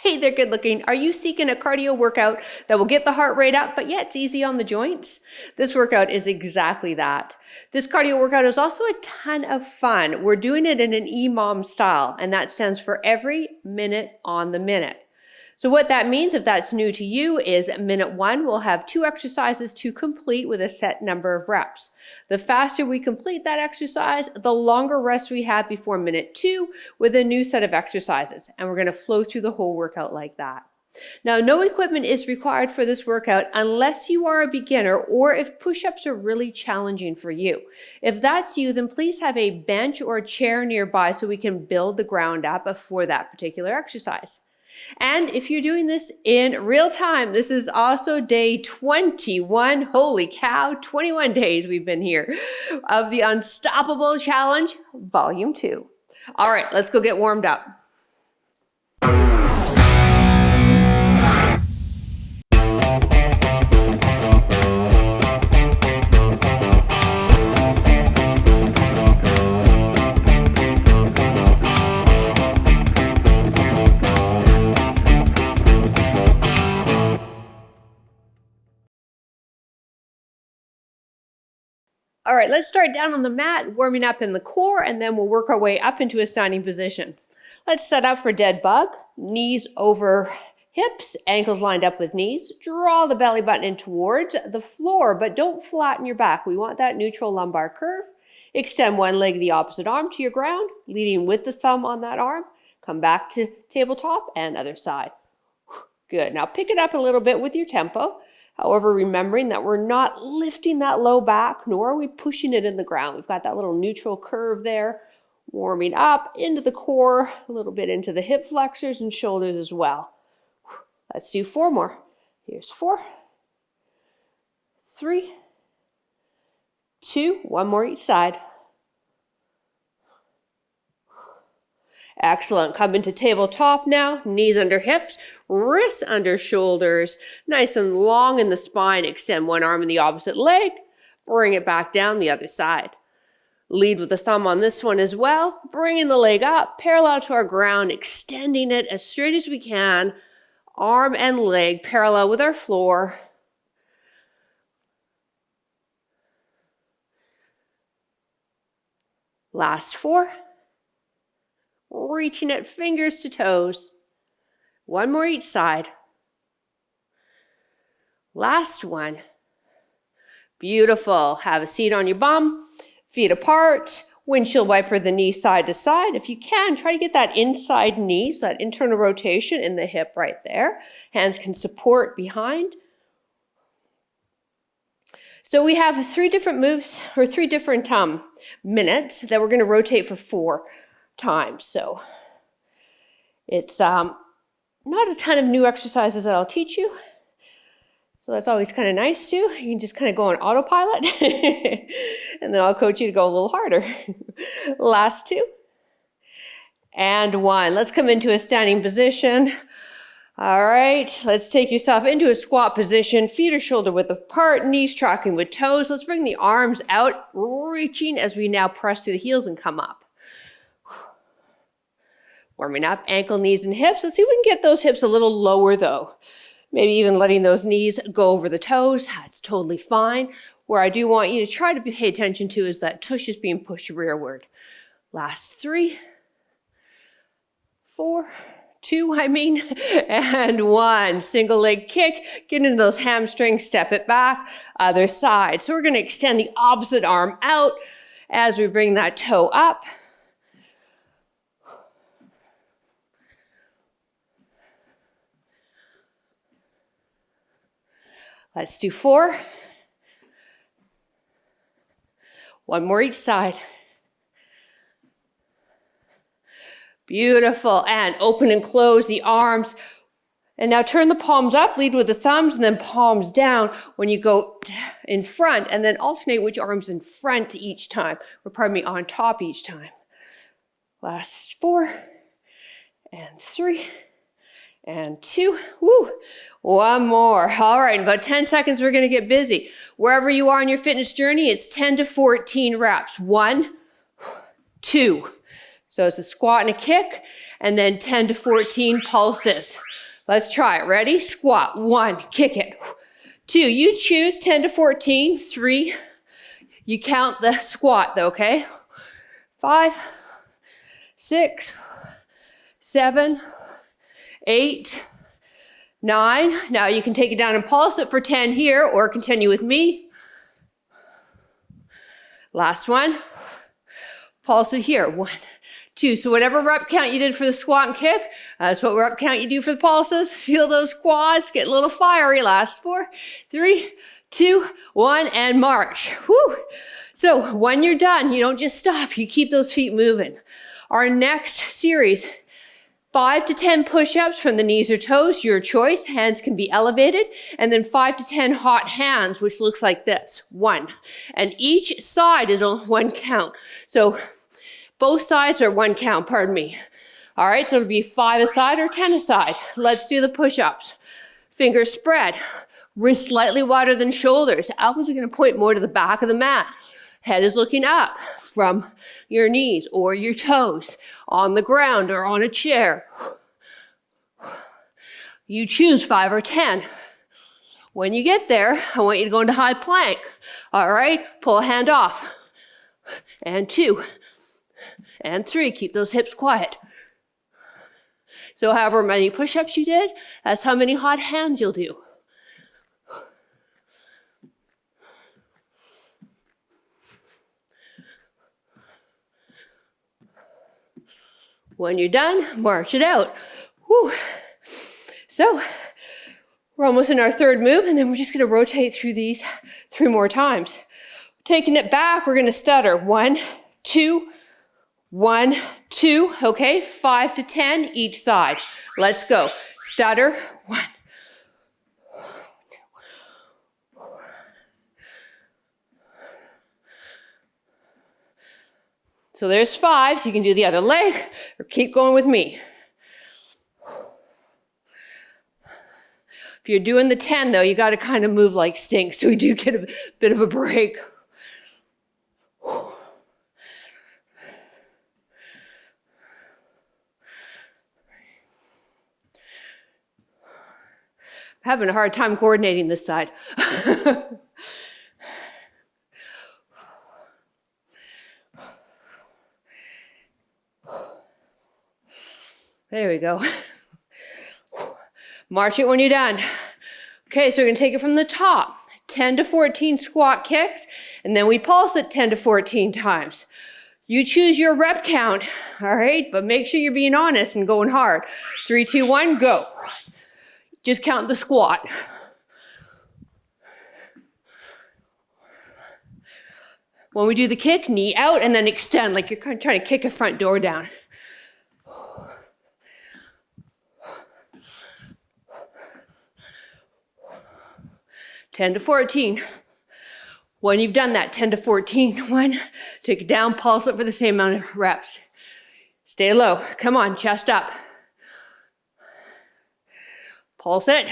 Hey there, good looking. Are you seeking a cardio workout that will get the heart rate up, but yet it's easy on the joints? This workout is exactly that. This cardio workout is also a ton of fun. We're doing it in an EMOM style, and that stands for every minute on the minute. So what that means, if that's new to you, is minute 1, we'll have 2 exercises to complete with a set number of reps. The faster we complete that exercise, the longer rest we have before minute 2 with a new set of exercises. And we're going to flow through the whole workout like that. Now, no equipment is required for this workout unless you are a beginner or if push-ups are really challenging for you. If that's you, then please have a bench or a chair nearby so we can build the ground up for that particular exercise. And if you're doing this in real time, this is also day 21. Holy cow, 21 days we've been here of the Unstoppable Challenge, Volume 2. All right, let's go get warmed up. All right, let's start down on the mat, warming up in the core, and then we'll work our way up into a standing position. Let's set up for dead bug, knees over hips, ankles lined up with knees. Draw the belly button in towards the floor, but don't flatten your back. We want that neutral lumbar curve. Extend one leg, the opposite arm to your ground, leading with the thumb on that arm. Come back to tabletop and other side. Good. Now pick it up a little bit with your tempo. However, remembering that we're not lifting that low back, nor are we pushing it in the ground. We've got that little neutral curve there, warming up into the core, a little bit into the hip flexors and shoulders as well. Let's do 4 more. Here's 4, 3, 2, 1 more each side. Excellent. Come into tabletop now, knees under hips, wrists under shoulders, nice and long in the spine. Extend one arm in the opposite leg, bring it back down the other side. Lead with the thumb on this one as well, bringing the leg up, parallel to our ground, extending it as straight as we can, arm and leg parallel with our floor. Last 4. Reaching at fingers to toes. 1 more each side. Last one. Beautiful. Have a seat on your bum, feet apart, windshield wiper the knee side to side. If you can, try to get that inside knee, so that internal rotation in the hip right there. Hands can support behind. So we have 3 different moves, or 3 different minutes that we're going to rotate for 4 times. So it's not a ton of new exercises that I'll teach you. So that's always kind of nice too. You can just kind of go on autopilot and then I'll coach you to go a little harder. Last 2 and 1. Let's come into a standing position. All right, let's take yourself into a squat position. Feet are shoulder width apart, knees tracking with toes. Let's bring the arms out, reaching as we now press through the heels and come up. Warming up, ankle, knees, and hips. Let's see if we can get those hips a little lower though. Maybe even letting those knees go over the toes. That's totally fine. Where I do want you to try to pay attention to is that tush is being pushed rearward. Last 3, 4, 2, and 1. Single leg kick. Get into those hamstrings, step it back. Other side. So we're going to extend the opposite arm out as we bring that toe up. Let's do 4. 1 more each side. Beautiful. And open and close the arms. And now turn the palms up, lead with the thumbs, and then palms down when you go in front, and then alternate which arm's in front each time, or pardon me, on top each time. Last 4 and 3. And 2, 1 more. All right, in about 10 seconds, we're going to get busy. Wherever you are in your fitness journey, it's 10 to 14 reps. 1, 2, So it's a squat and a kick, and then 10 to 14 pulses. Let's try it. Ready? Squat. 1, kick it. 2, you choose 10 to 14. 3, you count the squat though, okay? 5, 6, 7, 8, 9. Now you can take it down and pulse it for 10 here or continue with me. Last one. Pulse it here. 1, 2. So whatever rep count you did for the squat and kick, that's what rep count you do for the pulses. Feel those quads get a little fiery. Last 4, 3, 2, 1, and march. Whew. So when you're done, you don't just stop. You keep those feet moving. Our next series, 5 to 10 push-ups from the knees or toes, your choice. Hands can be elevated. And then 5 to 10 hot hands, which looks like this. 1. And each side is on 1 count. So both sides are 1 count, pardon me. All right, so it'll be 5 a side or 10 a side. Let's do the push-ups. Fingers spread. Wrists slightly wider than shoulders. Elbows are going to point more to the back of the mat. Head is looking up from your knees or your toes, on the ground or on a chair. You choose 5 or 10. When you get there, I want you to go into high plank. All right, pull a hand off. And 2. And 3, keep those hips quiet. So however many push-ups you did, that's how many hot hands you'll do. When you're done, march it out. Whew. So we're almost in our 3rd move, and then we're just going to rotate through these 3 more times. Taking it back, we're going to stutter. 1, 2, 1, 2. Okay, 5 to 10 each side. Let's go. Stutter. 1. So there's 5, so you can do the other leg or keep going with me. If you're doing the 10 though, you got to kind of move like stink, so we do get a bit of a break. I'm having a hard time coordinating this side. There we go. March it when you're done. Okay, so we're going to take it from the top. 10 to 14 squat kicks, and then we pulse it 10 to 14 times. You choose your rep count, all right? But make sure you're being honest and going hard. 3, 2, 1, go. Just count the squat. When we do the kick, knee out and then extend like you're kind of trying to kick a front door down. (10 to 14). When you've done that, 10 to 14, 1, take it down, pulse it for the same amount of reps. Stay low. Come on, chest up. Pulse it.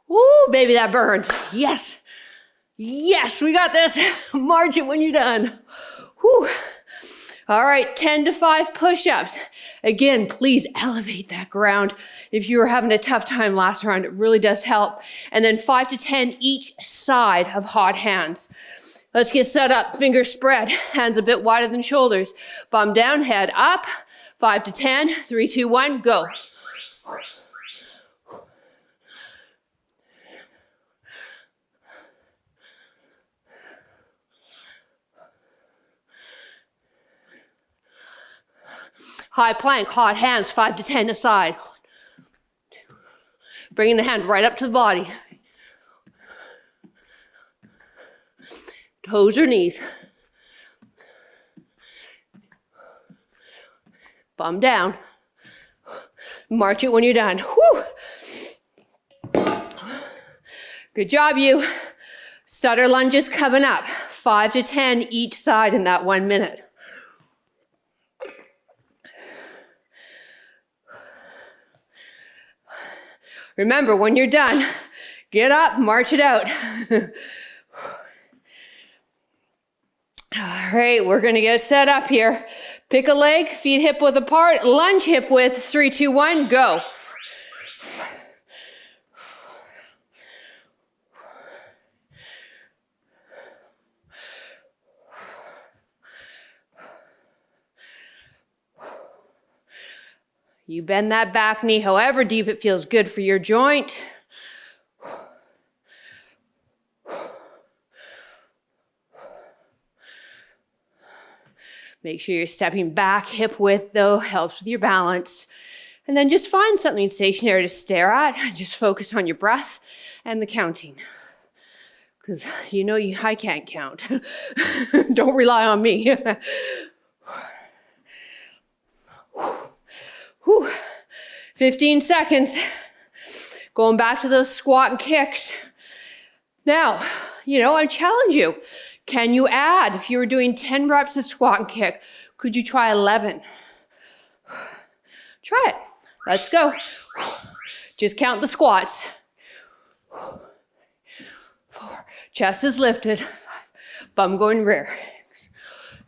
Ooh, baby, that burned. Yes. Yes, we got this. March it when you're done. Whew. All right, 10 to 5 push-ups. Again, please elevate that ground. If you were having a tough time last round, it really does help. And then 5 to 10 each side of hot hands. Let's get set up. Fingers spread. Hands a bit wider than shoulders. Bum down, head up. 5 to 10. 3, 2, 1, go. High plank, hot hands, 5 to 10 aside. Bringing the hand right up to the body. Toes or knees. Bum down. March it when you're done. Whew. Good job, you. Stutter lunges coming up. 5 to 10 each side in that 1 minute. Remember, when you're done, get up, march it out. All right, we're going to get set up here. Pick a leg, feet hip width apart, lunge hip width, 3, 2, 1, go. You bend that back knee however deep it feels good for your joint. Make sure you're stepping back, hip width though, helps with your balance. And then just find something stationary to stare at and just focus on your breath and the counting. Because you know I can't count. Don't rely on me. 15 seconds. Going back to those squat and kicks. Now, I challenge you. Can you add, if you were doing 10 reps of squat and kick, could you try 11? Try it. Let's go. Just count the squats. 4. Chest is lifted. Bum going rear.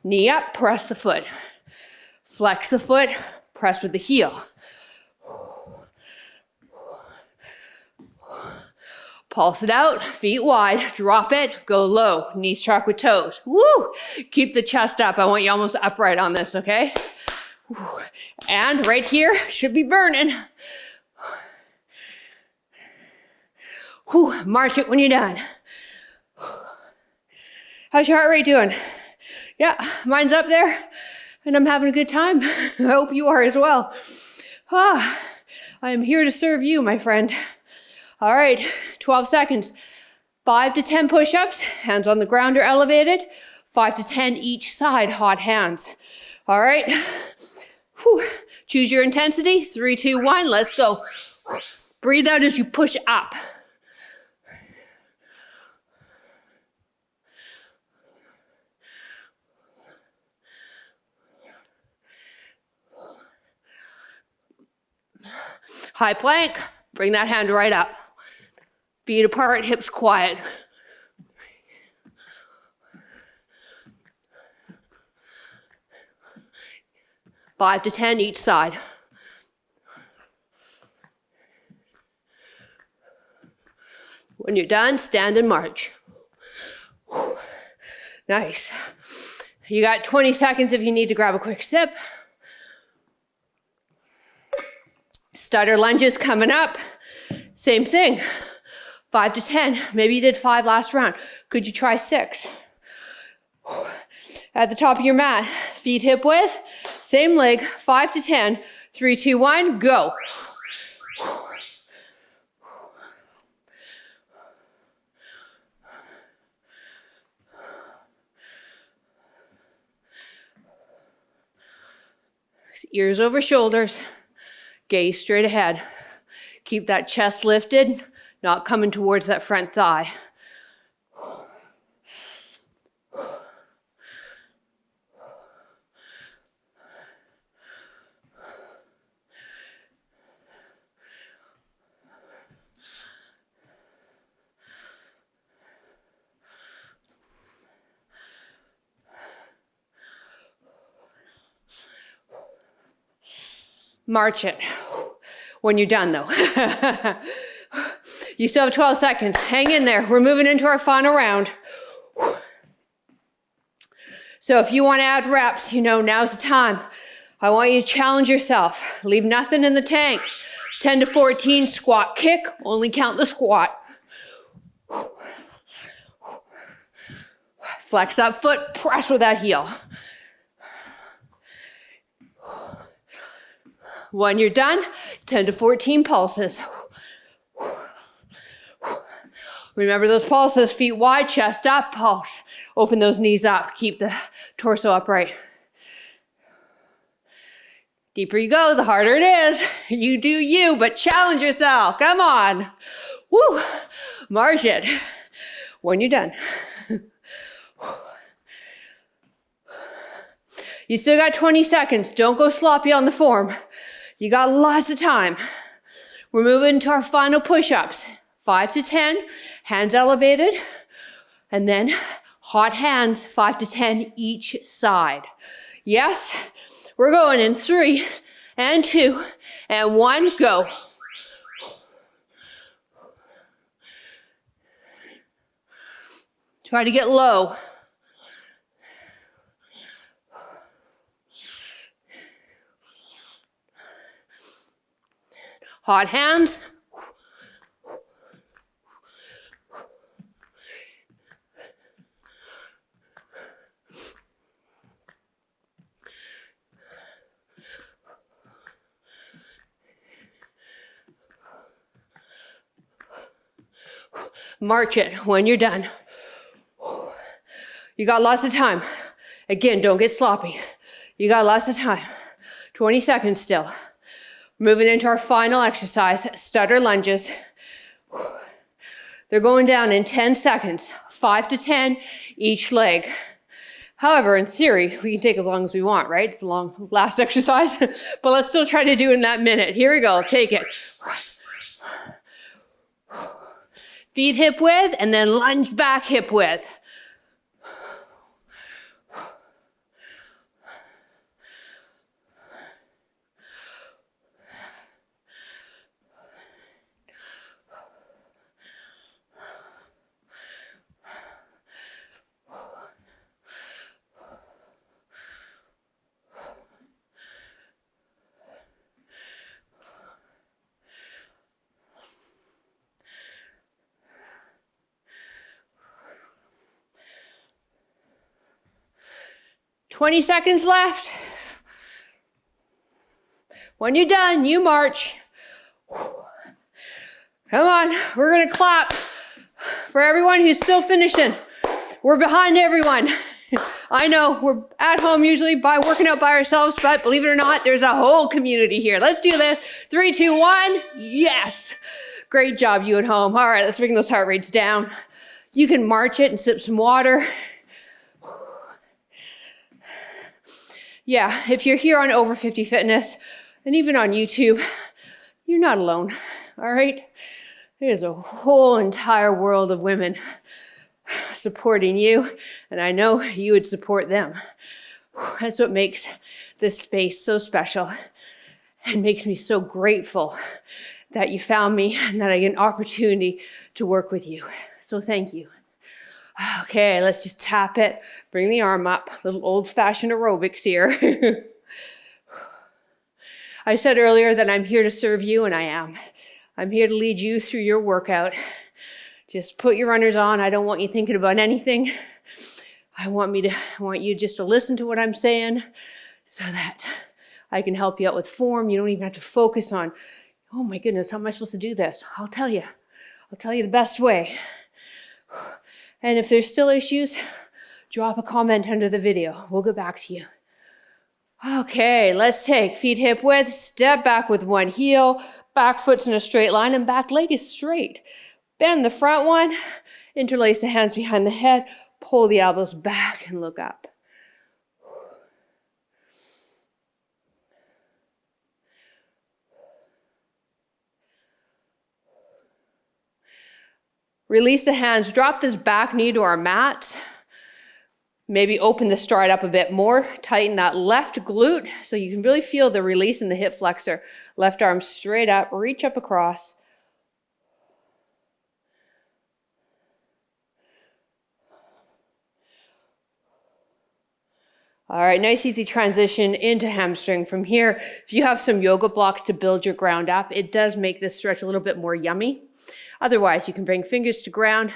Knee up, press the foot. Flex the foot, press with the heel. Pulse it out, feet wide, drop it, go low, knees track with toes. Woo! Keep the chest up. I want you almost upright on this, okay? Woo. And right here, should be burning. Woo. March it when you're done. How's your heart rate doing? Yeah, mine's up there, and I'm having a good time. I hope you are as well. I am here to serve you, my friend. All right, 12 seconds. 5 to 10 push-ups, hands on the ground or elevated. 5 to 10 each side, hot hands. All right. Whew. Choose your intensity. 3, 2, 1, let's go. Breathe out as you push up. High plank, bring that hand right up. Feet apart, hips quiet. Five to 10 each side. When you're done, stand and march. Nice. You got 20 seconds if you need to grab a quick sip. Stutter lunges coming up. Same thing. 5 to 10. Maybe you did 5 last round. Could you try 6? At the top of your mat, feet hip width, same leg, 5 to 10. 3, 2, 1, go. Ears over shoulders. Gaze straight ahead. Keep that chest lifted, not coming towards that front thigh. March it. When you're done though. You still have 12 seconds. Hang in there. We're moving into our final round. So if you want to add reps, now's the time. I want you to challenge yourself. Leave nothing in the tank. 10 to 14 squat kick. Only count the squat. Flex that foot. Press with that heel. When you're done, 10 to 14 pulses. Remember those pulses, feet wide, chest up, pulse. Open those knees up, keep the torso upright. Deeper you go, the harder it is. You do you, but challenge yourself. Come on. Woo. March it. When you're done. You still got 20 seconds. Don't go sloppy on the form. You got lots of time. We're moving to our final push-ups. 5 to 10, hands elevated, and then hot hands, 5 to 10 each side. Yes, We're going in 3 and 2 and 1, go. Try to get low. Hot hands. March it when you're done. You got lots of time. Again, don't get sloppy. You got lots of time. 20 seconds still. Moving into our final exercise, stutter lunges. They're going down in 10 seconds, 5 to 10 each leg. However, in theory, we can take as long as we want, right? It's the long last exercise, but let's still try to do it in that minute. Here we go, take it. Feet hip width, and then lunge back hip width. "20 seconds left. When you're done, you march. Come on, we're gonna clap for everyone who's still finishing. We're behind everyone. I know we're at home usually by working out by ourselves, but believe it or not, there's a whole community here. Let's do this. 3, 2, 1. Yes. Great job, you at home. All right, let's bring those heart rates down. You can march it and sip some water. Yeah, if you're here on Over 50 Fitness and even on YouTube, you're not alone, all right? There's a whole entire world of women supporting you, and I know you would support them. That's what makes this space so special and makes me so grateful that you found me and that I get an opportunity to work with you. So thank you. Okay, let's just tap it. Bring the arm up. A little old-fashioned aerobics here. I said earlier that I'm here to serve you, and I am. I'm here to lead you through your workout. Just put your runners on. I don't want you thinking about anything. I want you just to listen to what I'm saying so that I can help you out with form. You don't even have to focus on, oh my goodness, how am I supposed to do this? I'll tell you. I'll tell you the best way. And if there's still issues, drop a comment under the video. We'll get back to you. Okay, let's take feet hip width, step back with one heel, back foot's in a straight line, and back leg is straight. Bend the front one, interlace the hands behind the head, pull the elbows back and look up. Release the hands, drop this back knee to our mat. Maybe open the stride up a bit more. Tighten that left glute so you can really feel the release in the hip flexor. Left arm straight up, reach up across. All right, nice easy transition into hamstring from here. If you have some yoga blocks to build your ground up, it does make this stretch a little bit more yummy. Otherwise, you can bring fingers to ground.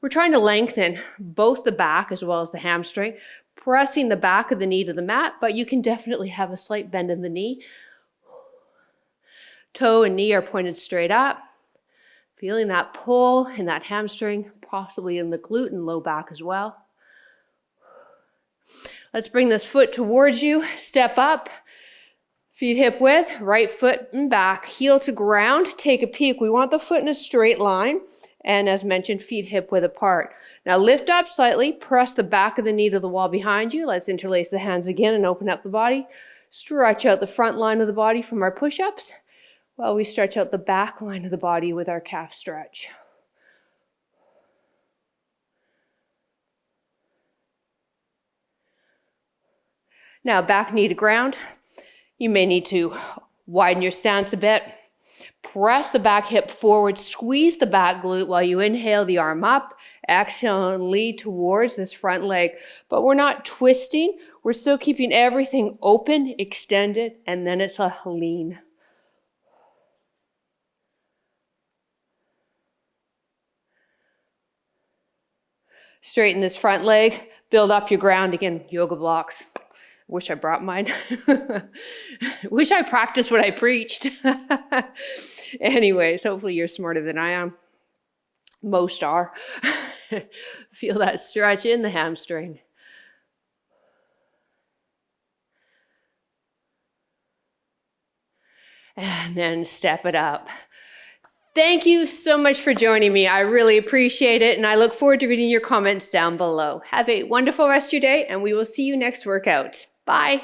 We're trying to lengthen both the back as well as the hamstring, pressing the back of the knee to the mat, but you can definitely have a slight bend in the knee. Toe and knee are pointed straight up. Feeling that pull in that hamstring, possibly in the glute and low back as well. Let's bring this foot towards you, step up. Feet hip width, right foot and back, heel to ground, take a peek. We want the foot in a straight line, and as mentioned, feet hip width apart. Now lift up slightly, press the back of the knee to the wall behind you. Let's interlace the hands again and open up the body. Stretch out the front line of the body from our push-ups, while we stretch out the back line of the body with our calf stretch. Now back knee to ground. You may need to widen your stance a bit. Press the back hip forward, squeeze the back glute while you inhale the arm up. Exhale and lead towards this front leg. But we're not twisting. We're still keeping everything open, extended, and then it's a lean. Straighten this front leg. Build up your ground. Again, yoga blocks. Wish I brought mine. Wish I practiced what I preached. Anyways, hopefully you're smarter than I am. Most are. Feel that stretch in the hamstring. And then step it up. Thank you so much for joining me. I really appreciate it, and I look forward to reading your comments down below. Have a wonderful rest of your day, and we will see you next workout. Bye.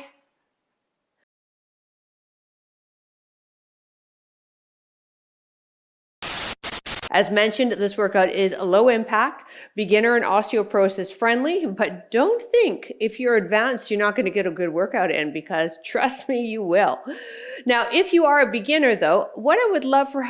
As mentioned, this workout is low impact, beginner and osteoporosis friendly, but don't think if you're advanced, you're not going to get a good workout in, because trust me, you will. Now, if you are a beginner though, what I would love for